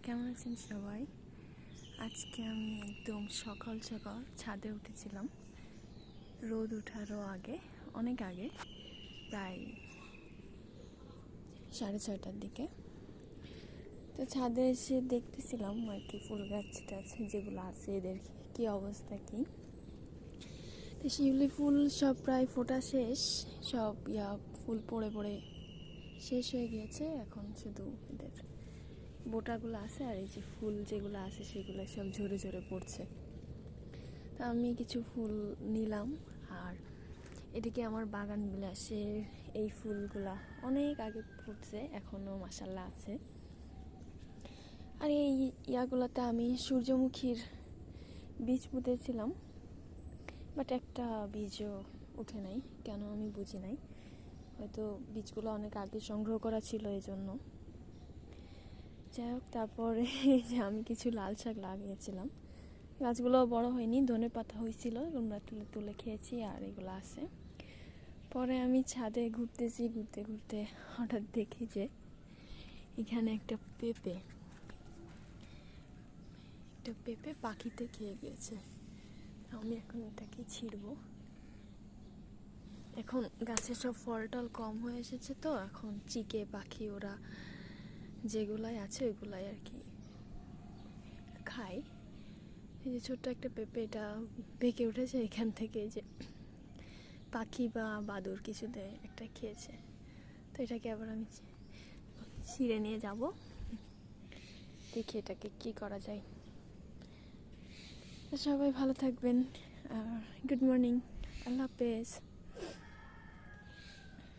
কেমন আছেন সবাই? আজকে আমি একদম সকাল সকাল ছাদে উঠেছিলাম, রোদ ওঠারও আগে, অনেক আগে, প্রায় 6:30টার দিকে। তো ছাদে এসে দেখতেছিলাম আর কি ফুল গাছ টাছ যেগুলো আছে এদের কি অবস্থা কি। তো শিউলি ফুল সব প্রায় ফোটা শেষ, সব ফুল পড়ে পড়ে শেষ হয়ে গিয়েছে। এখন শুধু এদের বোটাগুলো আছে, আর এই যে ফুল যেগুলো আছে সেগুলো সব ঝরে ঝরে পড়ছে। তা আমি কিছু ফুল নিলাম। আর এদিকে আমার বাগান বিলাসের এই ফুলগুলা অনেক আগে ফুটছে, এখনও মাশাল্লাহ আছে। আর এই ইয়াগুলোতে আমি সূর্যমুখীর বীজ পুঁতেছিলাম, বাট একটা বীজও উঠে নাই, কেন আমি বুঝি নাই। হয়তো বীজগুলো অনেক আগে সংগ্রহ করা ছিল এই জন্য। যাই হোক, তারপরে যে আমি কিছু লাল শাক লাগিয়েছিলাম, গাছগুলো বড় হয়নি, ধনে পাতা হয়েছিল, আমরা তুলে তুলে খেয়েছি, আর এগুলো আছে। পরে আমি ছাদে ঘুরতেছি, ঘুরতে ঘুরতে হঠাৎ দেখি যে এখানে একটা পেঁপে পাখিতে খেয়ে গিয়েছে। আমি এখন এটাকে ছিঁড়বো। এখন গাছে সব ফল টল কম হয়ে এসেছে, তো এখন চিকে পাখি ওরা যেগুলাই আছে ওইগুলাই আর কি খায়। এই যে ছোট্ট একটা পেঁপে, এটা পেকে উঠেছে এখান থেকে, যে পাখি বা বাদুর কিছুতে একটা খেয়েছে। তো এটাকে আবার আমি ছিঁড়ে নিয়ে যাব, দেখি এটাকে কি করা যায়। সবাই ভালো থাকবেন, গুড মর্নিং, আল্লাহ হাফেজ।